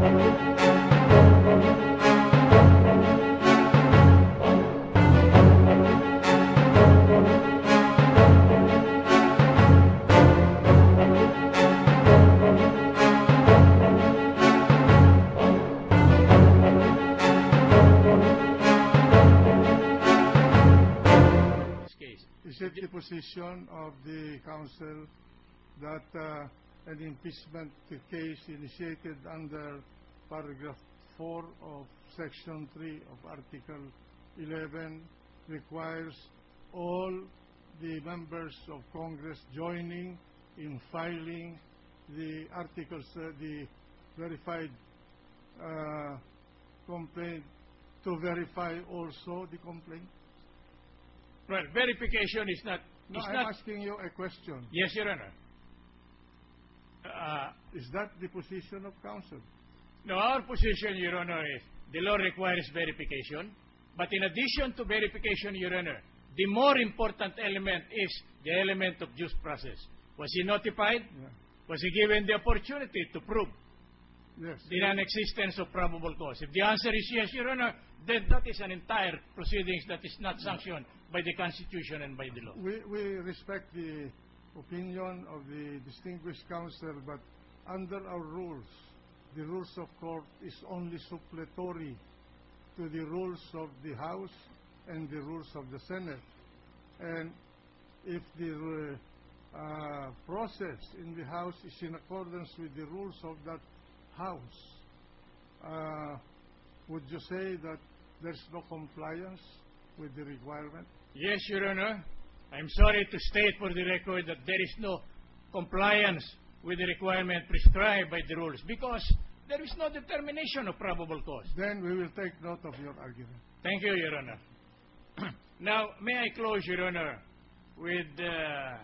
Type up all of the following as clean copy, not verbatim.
Is it the position of the Council that an impeachment case initiated under paragraph 4 of Section 3 of Article 11 requires all the members of Congress joining in filing the articles, the verified complaint, to verify also the complaint? Well, verification is not... No, I'm asking you a question. Yes, Your Honor. Is that the position of counsel? No, our position, Your Honor, is the law requires verification. But in addition to verification, Your Honor, the more important element is the element of due process. Was he notified? Yeah. Was he given the opportunity to prove Yes. the non-existence of probable cause? If the answer is yes, Your Honor, then that is an entire proceedings that is not sanctioned by the Constitution and by the law. We respect the opinion of the distinguished counsel, but under our rules, the rules of court is only supplementary to the rules of the House and the rules of the Senate. And if the process in the House is in accordance with the rules of that House, would you say that there's no compliance with the requirement? Yes, Your Honor. I'm sorry to state for the record that there is no compliance with the requirement prescribed by the rules because there is no determination of probable cause. Then we will take note of your argument. Thank you, Your Honor. Now, may I close, Your Honor, with a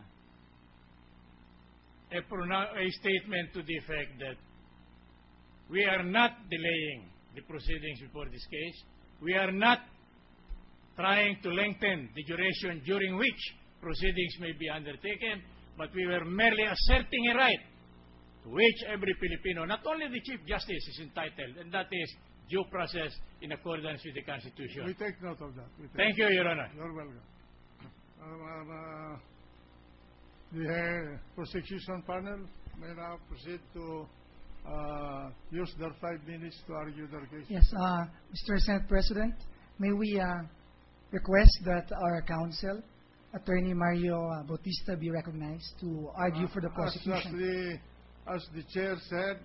statement to the effect that we are not delaying the proceedings before this case. We are not trying to lengthen the duration during which proceedings may be undertaken, but we were merely asserting a right to which every Filipino, not only the Chief Justice, is entitled, and that is due process in accordance with the Constitution. We take note of that. Thank you, Your Honor. You're welcome. The prosecution panel may now proceed to use their 5 minutes to argue their case. Yes, Mr. Senate President, may we request that our counsel, Attorney Mario Bautista, be recognized to argue for the prosecution. As the chair said,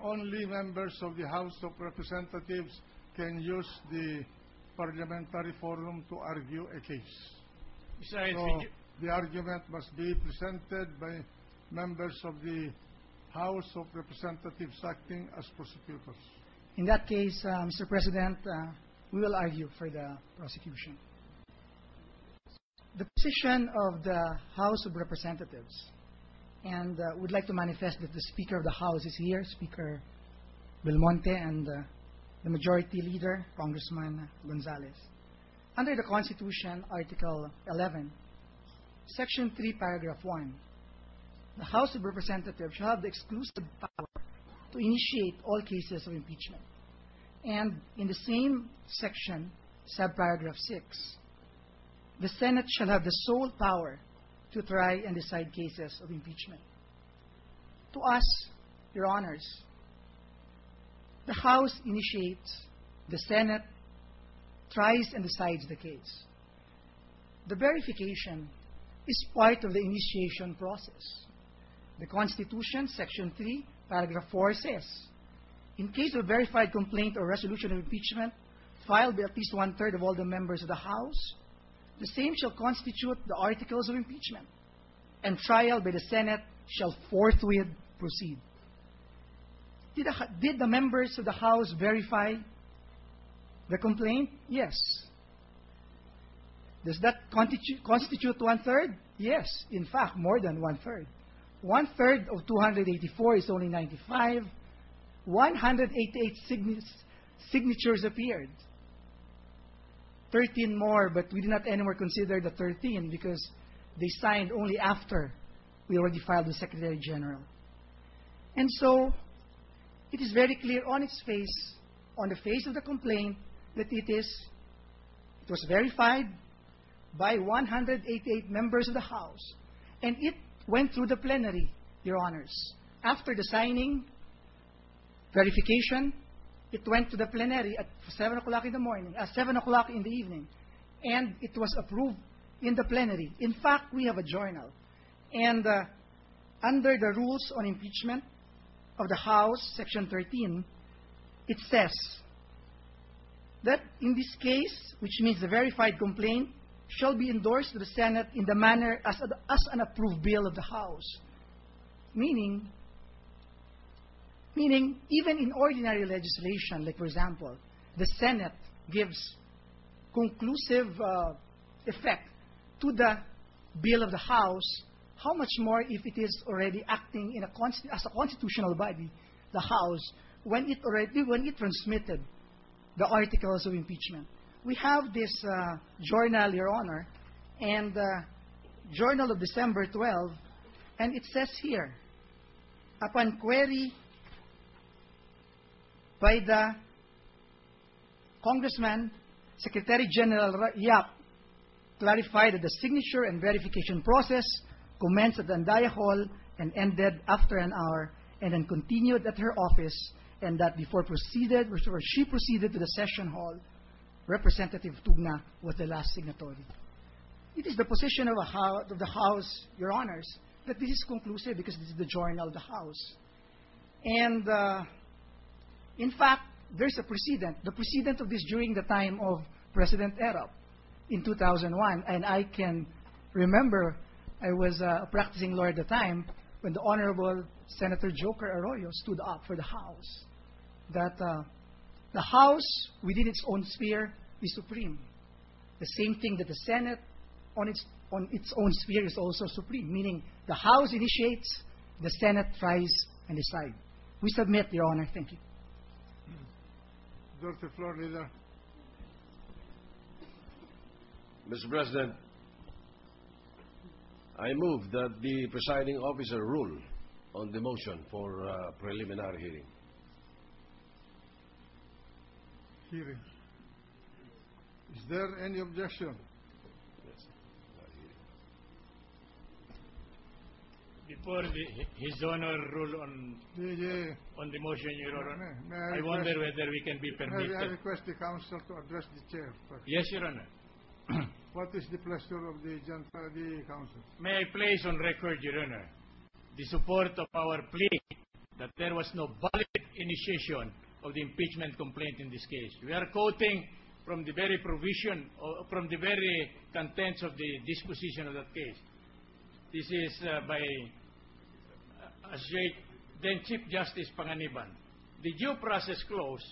only members of the House of Representatives can use the parliamentary forum to argue a case. Besides, so the argument must be presented by members of the House of Representatives acting as prosecutors. In that case, Mr. President, we will argue for the prosecution. The position of the House of Representatives, and would like to manifest that the Speaker of the House is here, Speaker Belmonte, and the Majority Leader, Congressman Gonzales. Under the Constitution, Article 11, Section 3, Paragraph 1, the House of Representatives shall have the exclusive power to initiate all cases of impeachment. And in the same section, subparagraph 6, the Senate shall have the sole power to try and decide cases of impeachment. To us, Your Honors, the House initiates, the Senate tries and decides the case. The verification is part of the initiation process. The Constitution, Section 3, Paragraph 4 says, in case of verified complaint or resolution of impeachment filed by at least 1/3 of all the members of the House, the same shall constitute the articles of impeachment, and trial by the Senate shall forthwith proceed. Did the members of the House verify the complaint? Yes. Does that constitute 1/3? Yes. In fact, more than 1/3. 1/3 of 284 is only 95. 188 signatures appeared. 13 more, but we did not anymore consider the 13 because they signed only after we already filed the Secretary General. And so, it is very clear on its face, on the face of the complaint, that it was verified by 188 members of the House, and it went through the plenary, Your Honors. After the signing, verification, it went to the plenary at 7 o'clock in the morning, 7 o'clock in the evening, and it was approved in the plenary. In fact, we have a journal. And under the rules on impeachment of the House, Section 13, it says that in this case, which means the verified complaint, shall be endorsed to the Senate in the manner as an approved bill of the House. Meaning, even in ordinary legislation, like for example, the Senate gives conclusive effect to the bill of the House, how much more if it is already acting in as a constitutional body, the House, when it transmitted the articles of impeachment. We have this journal, Your Honor, and journal of December 12, and it says here, upon query by the Congressman, Secretary General Yap clarified that the signature and verification process commenced at the Andaya Hall and ended after an hour, and then continued at her office, and that she proceeded to the session hall. Representative Tugna was the last signatory. It is the position of the House, Your Honors, that this is conclusive because this is the journal of the House. And in fact, there's a precedent. The precedent of this during the time of President Erap in 2001, and I can remember I was a practicing lawyer at the time when the Honorable Senator Joker Arroyo stood up for the House, that the House, within its own sphere, is supreme. The same thing that the Senate, on its own sphere, is also supreme, meaning the House initiates, the Senate tries and decides. We submit, Your Honor. Thank you. Dr. Floor Leader. Mr. President, I move that the presiding officer rule on the motion for preliminary hearing. Hearing. Is there any objection? Yes. Before His Honor rule on the motion, Your Honor, I wonder whether we can be May I permitted. request the Council to address the Chair first? Yes, Your Honor. What is the pleasure of the Council? May I place on record, Your Honor, the support of our plea that there was no valid initiation of the impeachment complaint in this case. We are quoting from the very provision, or from the very contents of the disposition of that case. This is by then Chief Justice Panganiban. The due process clause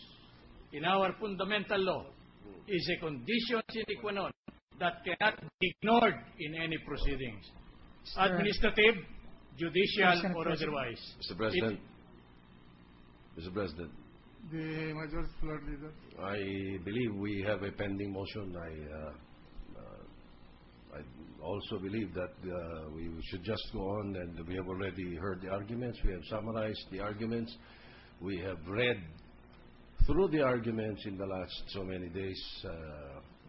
in our fundamental law is a condition sine qua non that cannot be ignored in any proceedings, administrative, judicial, or otherwise. Mr. President. Mr. President. The Majority Floor Leader. I believe we have a pending motion. I also believe that we should just go on, and we have already heard the arguments. We have summarized the arguments. We have read through the arguments in the last so many days.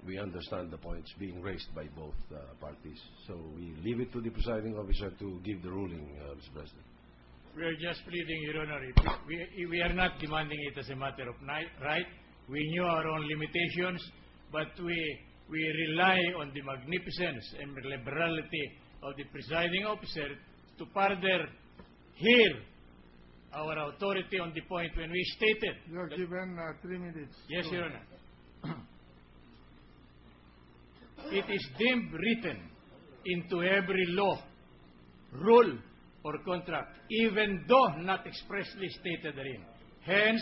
We understand the points being raised by both parties. So we leave it to the presiding officer to give the ruling, Mr. President. We are just pleading, Your Honor. We are not demanding it as a matter of right. We knew our own limitations, but we rely on the magnificence and liberality of the presiding officer to further hear our authority on the point when we stated. You are given 3 minutes. Yes, Your Honor. It is deemed written into every law, rule, or contract, even though not expressly stated therein. Hence,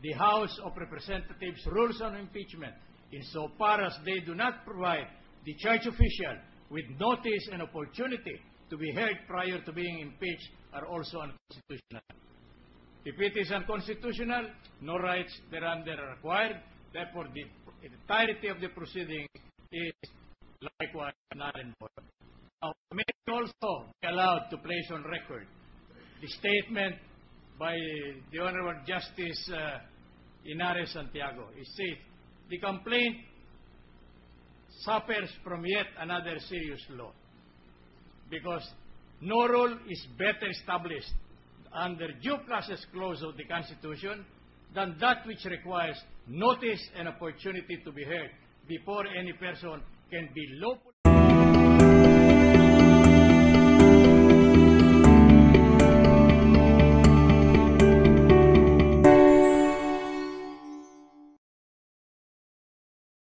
the House of Representatives rules on impeachment, insofar as they do not provide the church official with notice and opportunity to be heard prior to being impeached, are also unconstitutional. If it is unconstitutional, no rights thereunder are required. Therefore, the entirety of the proceeding is likewise null and void. Now, may also be allowed to place on record the statement by the Honorable Justice Inares Santiago. It says, the complaint suffers from yet another serious law because no rule is better established under due process clause of the Constitution than that which requires notice and opportunity to be heard before any person can be lawfully